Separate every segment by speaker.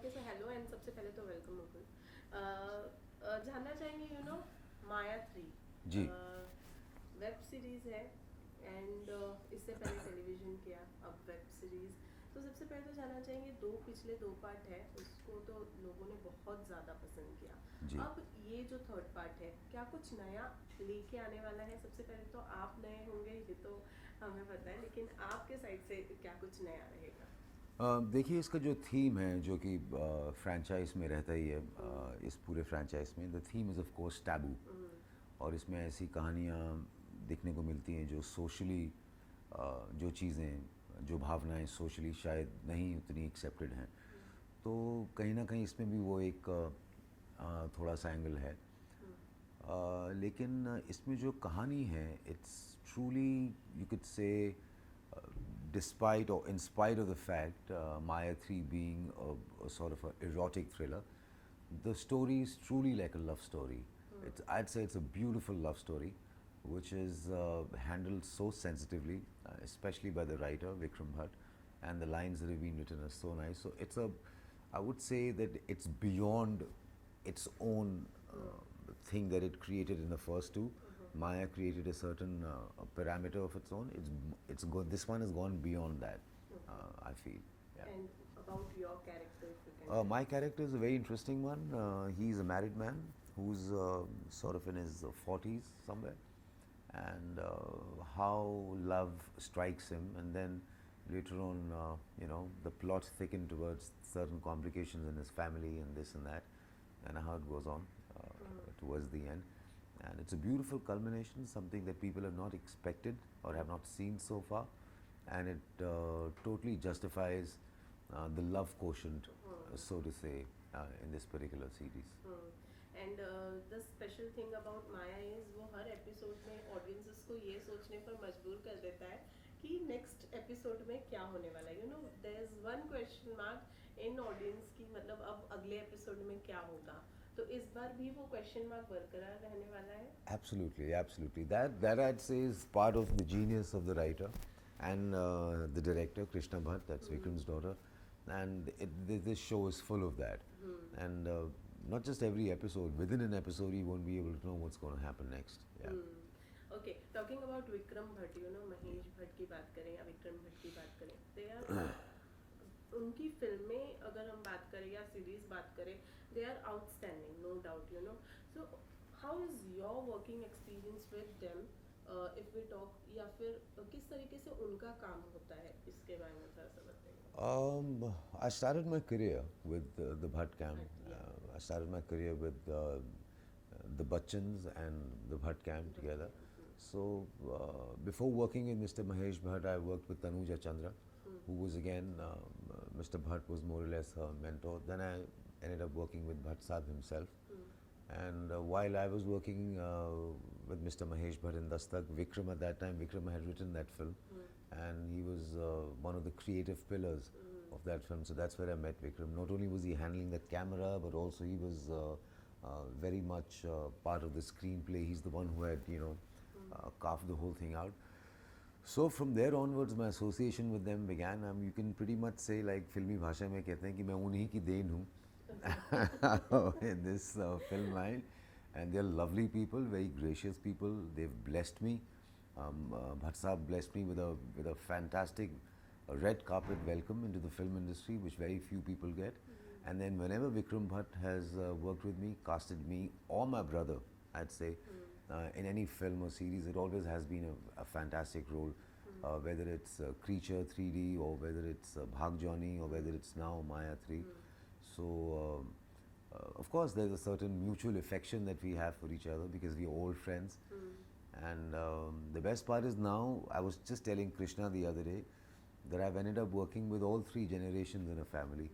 Speaker 1: Okay so hello and सबसे पहले तो वेलकम मुकुल। जानना चाहेंगे माया 3
Speaker 2: जी।
Speaker 1: वेब सीरीज़ है एंड इससे पहले टेलीविज़न किया, अब वेब सीरीज़। तो सबसे पहले तो जानना चाहेंगे, पिछले दो पार्ट है उसको तो लोगों ने बहुत ज़्यादा पसंद किया।
Speaker 2: जी।
Speaker 1: अब ये जो थर्ड पार्ट है क्या कुछ नया लेके आने वाला है? सबसे पहले तो आप नए होंगे ये तो हमें पता है, लेकिन आपके साइड से क्या कुछ नया रहेगा?
Speaker 2: देखिए, इसका जो थीम है जो कि फ्रेंचाइज में रहता ही है,
Speaker 1: हम्म।
Speaker 2: इस पूरे फ्रेंचाइज में the theme is of course taboo.
Speaker 1: Hmm.
Speaker 2: और इसमें ऐसी कहानियाँ देखने को मिलती हैं जो सोशली, जो चीज़ें, जो भावनाएं सोशली शायद नहीं उतनी एक्सेप्टेड हैं। तो कहीं ना कहीं इसमें भी वो एक थोड़ा सा एंगल है। लेकिन इसमें जो कहानी है, it's truly, you could say, despite or in spite of the fact Maya 3 being a sort of a erotic thriller, the story is truly like a love story. I'd say it's a beautiful love story, which is handled so sensitively, especially by the writer Vikram Bhatt, and the lines that have been written are so nice. So I would say that it's beyond its own thing that it created in the first two. Maya created a certain parameter of its own. This one has gone beyond that.
Speaker 1: Okay.
Speaker 2: I feel. Yeah.
Speaker 1: And about your character, if you can tell
Speaker 2: My
Speaker 1: us.
Speaker 2: character is a very interesting one. He's a married man who's sort of in his 40s somewhere, and how love strikes him, and then later on, the plot thickened towards certain complications in his family and this and that, and how it goes on towards the end. And it's a beautiful culmination, something that people have not expected or have not seen so far, and it totally justifies the love quotient, so to say, in this particular series.
Speaker 1: And the special thing about Maya is वो हर episode में audiences को ये सोचने पर मजबूर कर देता है कि नेक्स्ट एपिसोड में क्या होने वाला है। There is one question mark in audience की, मतलब अब अगले एपिसोड में क्या होगा। तो इस बार भी वो क्वेश्चन मार्क बरकरार रहने वाला है।
Speaker 2: Absolutely, absolutely. That I'd say is part of the genius of the writer and the director Krishna Bhatt. That's Vikram's daughter, and this show is full of that. And not just every episode. Within an episode, you won't be able to know what's going to happen next. Yeah.
Speaker 1: Okay, talking about Vikram Bhatt, Mahesh Bhatt की बात करें या विक्रम भट्ट की बात करें, they are उनकी फिल्में अगर हम बात करें या सीरीज बात करें, they are outstanding, no doubt. So how is your working experience with them, if we talk, या फिर किस तरीके से उनका काम होता है, इसके बारे में थोड़ा सा बताइए।
Speaker 2: I started my career with the Bhatt camp.
Speaker 1: Yeah.
Speaker 2: I started my career with the Bachchans and the Bhatt camp together. So before working with Mr. Mahesh Bhatt, I worked with Tanuja Chandra, who was again, Mr. Bhatt was more or less her mentor. Then I ended up working with Bhatt Saab himself. And while I was working with Mr. Mahesh Bhatt in Dastak, Vikram at that time, Vikram had written that film, and he was one of the creative pillars of that film. So that's where I met Vikram. Not only was he handling the camera, but also he was very much part of the screenplay. He's the one who had, carved the whole thing out. So from there onwards, my association with them began. You can pretty much say, like filmi bhasha में कहते हैं कि मैं उन्हीं की then हूँ in this film line, and they're lovely people, very gracious people. They've blessed me. Bhatt Saab blessed me with a fantastic red carpet welcome into the film industry, which very few people get. And then whenever Vikram Bhatt has worked with me, casted me or my brother, I'd say, in any film or series, it always has been a fantastic role. Whether it's Creature 3D, or whether it's Bhag Johnny, or whether it's now Maya 3. So, of course, there's a certain mutual affection that we have for each other because we're old friends. And the best part is now, I was just telling Krishna the other day that I've ended up working with all three generations in a family,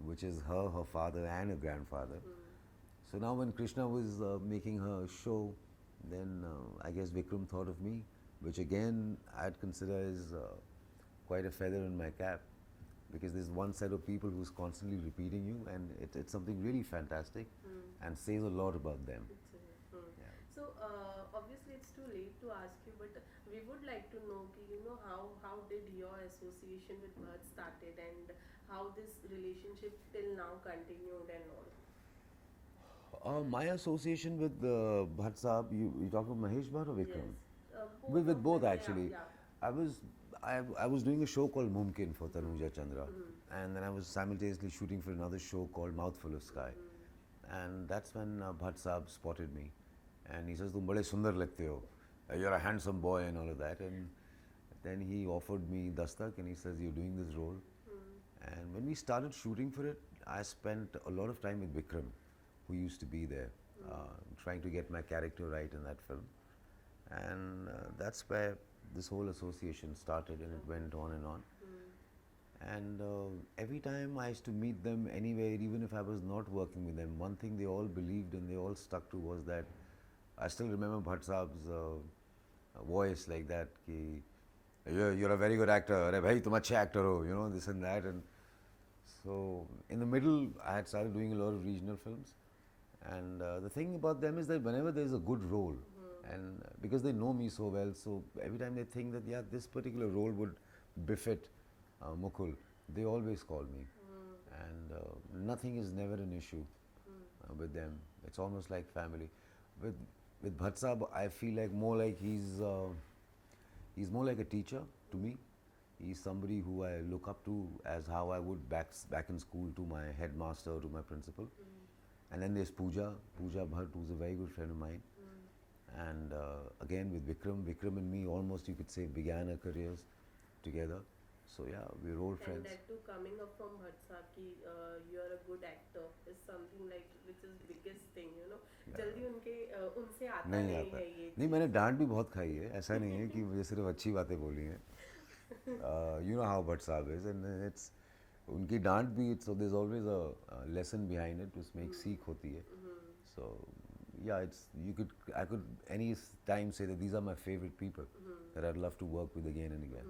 Speaker 2: which is her father, and her grandfather. So now, when Krishna was making her show, then I guess Vikram thought of me, which again I'd consider is quite a feather in my cap, because there's one set of people who's constantly repeating you, and it's something really fantastic and says a lot about them. Yeah.
Speaker 1: So obviously it's too late to ask you, but we would like to know कि how did your association with Bhatt started, and how this relationship till now continued and all.
Speaker 2: My association with Bhatt Saab, you talk about Mahesh Bhatt or Vikram?
Speaker 1: Yes, both
Speaker 2: With
Speaker 1: of
Speaker 2: both
Speaker 1: them. Yeah,
Speaker 2: actually.
Speaker 1: yeah.
Speaker 2: I was I was doing a show called Mumkin for Tanuja Chandra,
Speaker 1: Mm-hmm.
Speaker 2: and then I was simultaneously shooting for another show called Mouthful of Sky,
Speaker 1: Mm-hmm.
Speaker 2: and that's when Bhatt Saab spotted me, and he says, "तुम बड़े सुंदर लगते हो, you're a handsome boy and all of that," and then he offered me Dastak, and he says, "You're doing this role," and when we started shooting for it, I spent a lot of time with Vikram, who used to be there, trying to get my character right in that film. And that's where this whole association started, and it went on and on. And every time I used to meet them anywhere, even if I was not working with them, one thing they all believed and they all stuck to was that I still remember Bhatt Saab's voice like that, ki, you're a very good actor, अरे भाई तुम अच्छे actor हो, you know, this and that. And so in the middle, I had started doing a lot of regional films. And the thing about them is that whenever there's a good role, and because they know me so well, so every time they think that, yeah, this particular role would befit Mukul, they always call me. And nothing is never an issue with them. It's almost like family. With with Bhatt Saab, I feel like more like he's more like a teacher to me. He's somebody who I look up to as how I would back in school to my headmaster, to my principal. And then there's Pooja Bhatt, who's a very good friend of mine. And again with Vikram and me almost you could say began our careers together. So yeah, we're old
Speaker 1: And
Speaker 2: friends.
Speaker 1: that too coming up from Bhatt ki you're a good actor is something like which is biggest thing, you know. जल्दी उनके उनसे आता
Speaker 2: नहीं
Speaker 1: नहीं
Speaker 2: आता
Speaker 1: है ये
Speaker 2: नहीं,
Speaker 1: चीज़.
Speaker 2: मैंने डांट भी बहुत खाई है, ऐसा नहीं है कि मुझे सिर्फ अच्छी बातें बोली हैं. You know how Bhatt Saab is, and it's उनकी डांट भी, so there's always a lesson behind it, उसमें एक सीख होती है. So yeah, I could any time say that these are my favorite people that I'd love to work with again and again.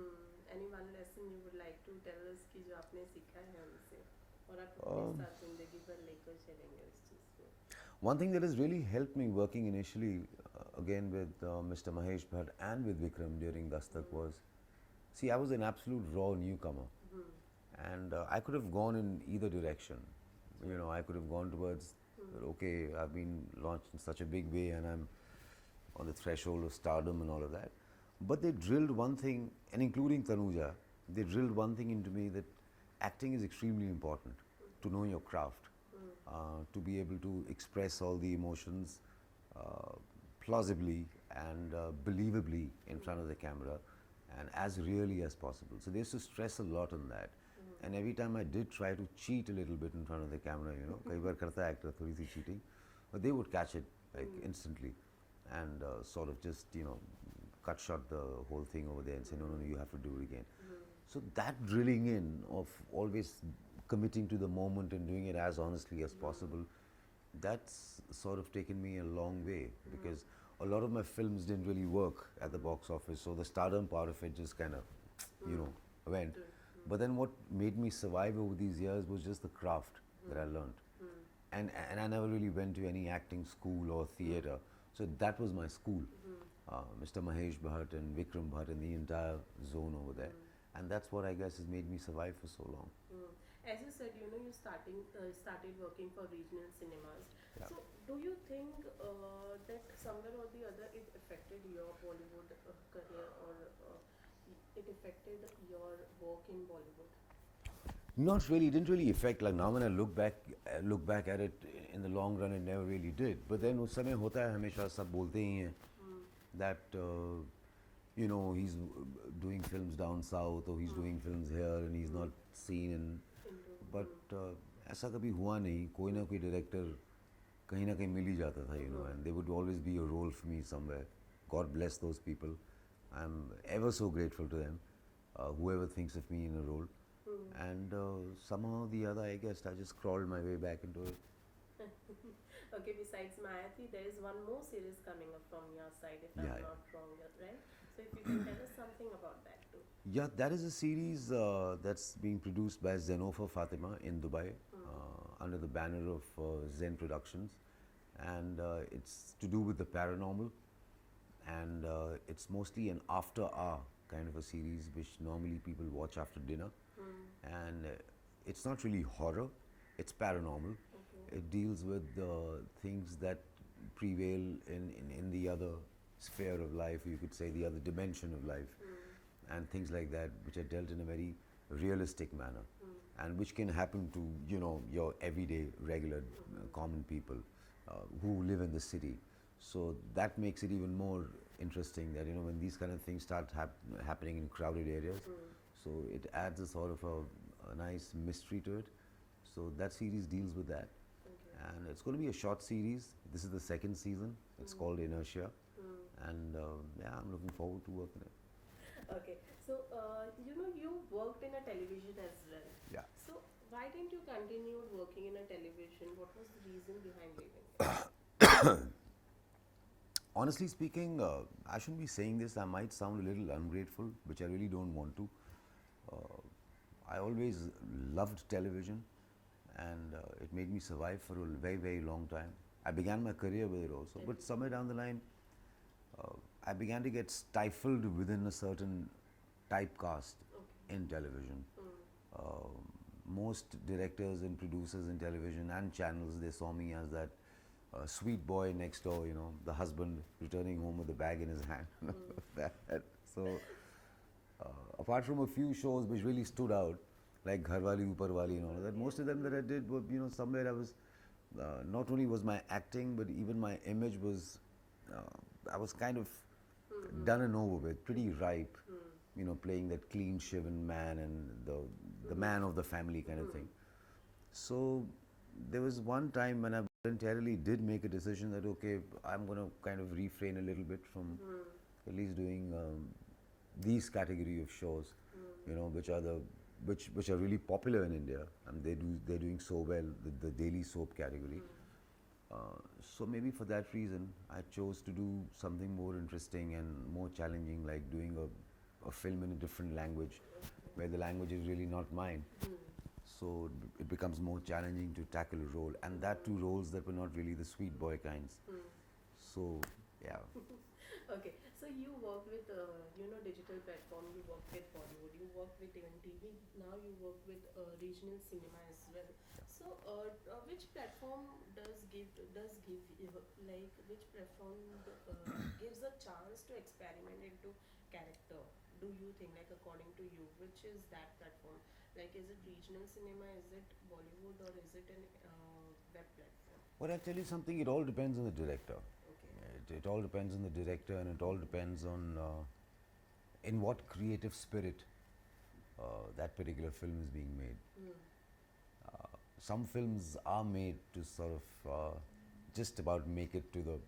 Speaker 1: Any one lesson you would like to tell us कि जो आपने सीखा है उनसे और आप अपने साथ जिंदगी भर लेकर चलेंगे उस चीज़ को.
Speaker 2: One thing that has really helped me working initially, again with Mr. Mahesh Bhatt and with Vikram during Dastak was, see, I was an absolute raw newcomer. And I could have gone in either direction. You know, I could have gone towards, okay, I've been launched in such a big way and I'm on the threshold of stardom and all of that. But they drilled one thing, and including Tanuja, they drilled one thing into me, that acting is extremely important, to know your craft, to be able to express all the emotions uh, plausibly and believably in front of the camera and as really as possible. So they used to stress a lot on that. And every time I did try to cheat a little bit in front of the camera, you know, कई बार करता है actor थोड़ी सी cheating, but they would catch it like instantly and sort of just, you know, cut short the whole thing over there and say, no, no, no, you have to do it again. So that drilling in of always committing to the moment and doing it as honestly as possible, that's sort of taken me a long way, because a lot of my films didn't really work at the box office, so the stardom part of it just kind of, you know, went. But then what made me survive over these years was just the craft that I learned. And I never really went to any acting school or theatre. So that was my school. Mr. Mahesh Bhatt and Vikram Bhatt and the entire zone over there. And that's what I guess has made me survive for so long.
Speaker 1: As you said, you know, you started working for regional cinemas.
Speaker 2: Yeah.
Speaker 1: So, do you think that somewhere or the other it affected your Bollywood career, or it affected your work in Bollywood?
Speaker 2: Not really. It didn't really affect. Like now, when I look back at it in the long run, it never really did. But then उस समय होता है, हमेशा सब बोलते ही हैं that you know, he's doing films down south, or he's doing films here and he's not seen. And but ऐसा कभी हुआ नहीं. कोई ना कोई director कहीं ना कहीं मिल ही जाता था, you know, and there would always be a role for me somewhere. God bless those people. I'm ever so grateful to them. Whoever thinks of me in a role. And somehow or the other, I guess I just crawled my way back into it.
Speaker 1: Okay, besides Mayati, there is one more series coming up from your side, if I'm not wrong, right? So if you can tell us something about that too.
Speaker 2: Yeah, that is a series that's being produced by Zenofa Fatima in Dubai under the banner of Zen Productions. And it's to do with the paranormal. And it's mostly an after hour kind of a series which normally people watch after dinner. And it's not really horror, it's paranormal.
Speaker 1: Okay.
Speaker 2: It deals with things that prevail in the other sphere of life, you could say the other dimension of life, and things like that, which are dealt in a very realistic manner, and which can happen to, you know, your everyday, regular, common people who live in the city. So that makes it even more interesting that, you know, when these kind of things start happening in crowded areas, so it adds a sort of a nice mystery to it. So that series deals with that,
Speaker 1: Okay.
Speaker 2: and it's going to be a short series. This is the second season. It's called Inertia, and yeah, I'm looking forward to working it.
Speaker 1: Okay. So, you worked in a television as well.
Speaker 2: Yeah.
Speaker 1: So, why didn't you continue working in a television? What was the reason behind leaving it?
Speaker 2: Honestly speaking, I shouldn't be saying this. I might sound a little ungrateful, which I really don't want to. Uh, I always loved television, and it made me survive for a very, very long time. I began my career with it also, but somewhere down the line, uh, I began to get stifled within a certain typecast
Speaker 1: Okay.
Speaker 2: in television.
Speaker 1: Mm.
Speaker 2: Uh, Most directors and producers in television and channels, they saw me as that sweet boy next door, you know, the husband returning home with a bag in his hand. That, so, apart from a few shows which really stood out, like Gharwali Uparwali and all that, most of them that I did were, you know, somewhere I was, not only was my acting, but even my image was, I was kind of done and over with, pretty ripe, you know, playing that clean shaven man and the man of the family kind of thing. So there was one time when I voluntarily did make a decision that, okay, I'm going to kind of refrain a little bit from at least doing these category of shows, you know, which are really popular in India, and they're doing so well, the daily soap category. So maybe for that reason, I chose to do something more interesting and more challenging, like doing a film in a different language, where the language is really not mine. So it becomes more challenging to tackle a role, and that two roles that were not really the sweet boy kinds. So yeah,
Speaker 1: Okay, so you work with digital platform. You work with Bollywood. You work with even TV. Now you work with regional cinema as well. So, which platform does give like which platform gives a chance to experiment into character? Do you think, like, according to you, which is that platform? Like, is it regional cinema? Is it Bollywood, or is it an web platform?
Speaker 2: but I tell you something. It all depends on the director.
Speaker 1: Okay.
Speaker 2: It all depends on the director, and it all depends on in what creative spirit that particular film is being made.
Speaker 1: Mm.
Speaker 2: Some films are made to sort of just about make it to the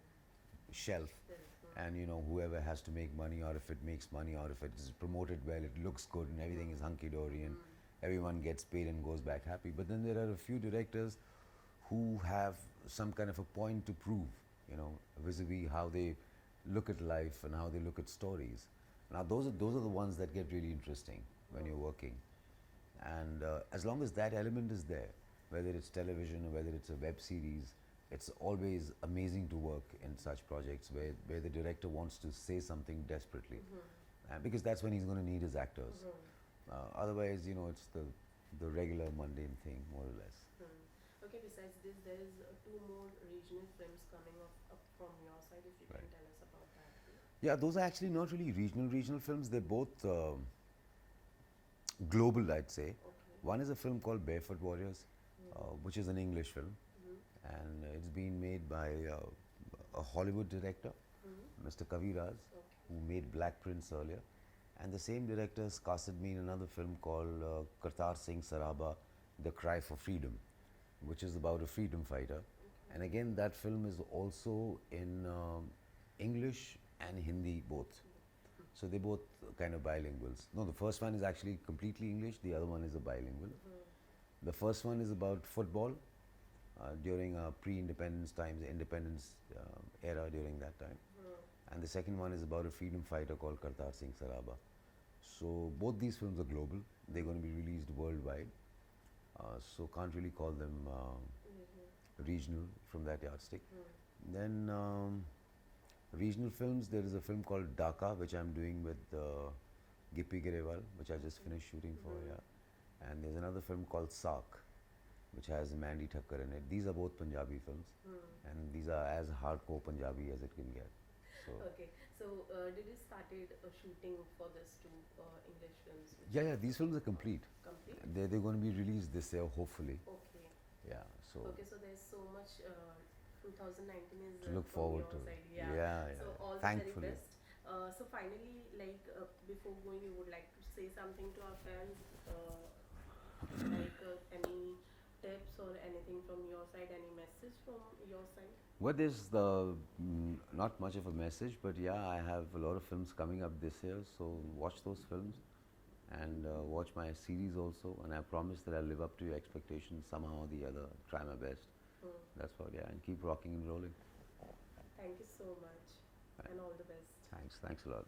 Speaker 2: shelf,
Speaker 1: Still.
Speaker 2: and you know, whoever has to make money, or if it makes money, or if it is promoted well, it looks good and everything is hunky dory and everyone gets paid and goes back happy. But then there are a few directors who have some kind of a point to prove, you know, vis-a-vis how they look at life and how they look at stories. Now those are the ones that get really interesting when you're working, and as long as that element is there, whether it's television or whether it's a web series, it's always amazing to work in such projects where the director wants to say something desperately, because that's when he's going to need his actors. Otherwise, you know, it's the regular mundane thing, more or less.
Speaker 1: Okay, besides this, there is two more regional films coming up from your side. If you can
Speaker 2: Right.
Speaker 1: tell us about that, please.
Speaker 2: Yeah, those are actually not really regional films. They're both global, I'd say.
Speaker 1: Okay.
Speaker 2: One is a film called Barefoot Warriors, which is an English film,
Speaker 1: Mm-hmm.
Speaker 2: and it's been made by a Hollywood director,
Speaker 1: Mm-hmm.
Speaker 2: Mr. Kavi Raz,
Speaker 1: Okay.
Speaker 2: who made Black Prince earlier. And the same director has casted me in another film called Kartar Singh Saraba, The Cry for Freedom, which is about a freedom fighter. And again, that film is also in English and Hindi both. So they both kind of bilinguals. No, the first one is actually completely English, the other one is a bilingual. The first one is about football during pre-independence times, independence era during that time. And the second one is about a freedom fighter called Kartar Singh Saraba. So both these films are global. They're going to be released worldwide. So can't really call them regional from that yardstick. Then regional films, there is a film called Dhaka, which I'm doing with Gippy Grewal, which I just finished shooting for. Yeah. and there's another film called Sark, which has Mandy Thakkar in it. These are both Punjabi films, and these are as hardcore Punjabi as it can get. So
Speaker 1: Okay, so did you started shooting for this two English films?
Speaker 2: yeah, these films are complete.
Speaker 1: Complete?
Speaker 2: They're going to be released this year, hopefully.
Speaker 1: Okay.
Speaker 2: Yeah, so
Speaker 1: Okay, so there's so much 2019 is
Speaker 2: to look
Speaker 1: from
Speaker 2: forward
Speaker 1: your
Speaker 2: to.
Speaker 1: side.
Speaker 2: Yeah,
Speaker 1: Yeah.
Speaker 2: yeah.
Speaker 1: So all the
Speaker 2: Thankfully.
Speaker 1: very best. So finally, like before going, you would like to say something to our fans, like any tips or anything from your side, any message from your side?
Speaker 2: Well, there's not much of a message, but yeah, I have a lot of films coming up this year, so watch those films and watch my series also. And I promise that I'll live up to your expectations somehow or the other. Try my best. That's what, yeah, and keep rocking and rolling.
Speaker 1: Thank you so much, and all the best.
Speaker 2: Thanks a lot.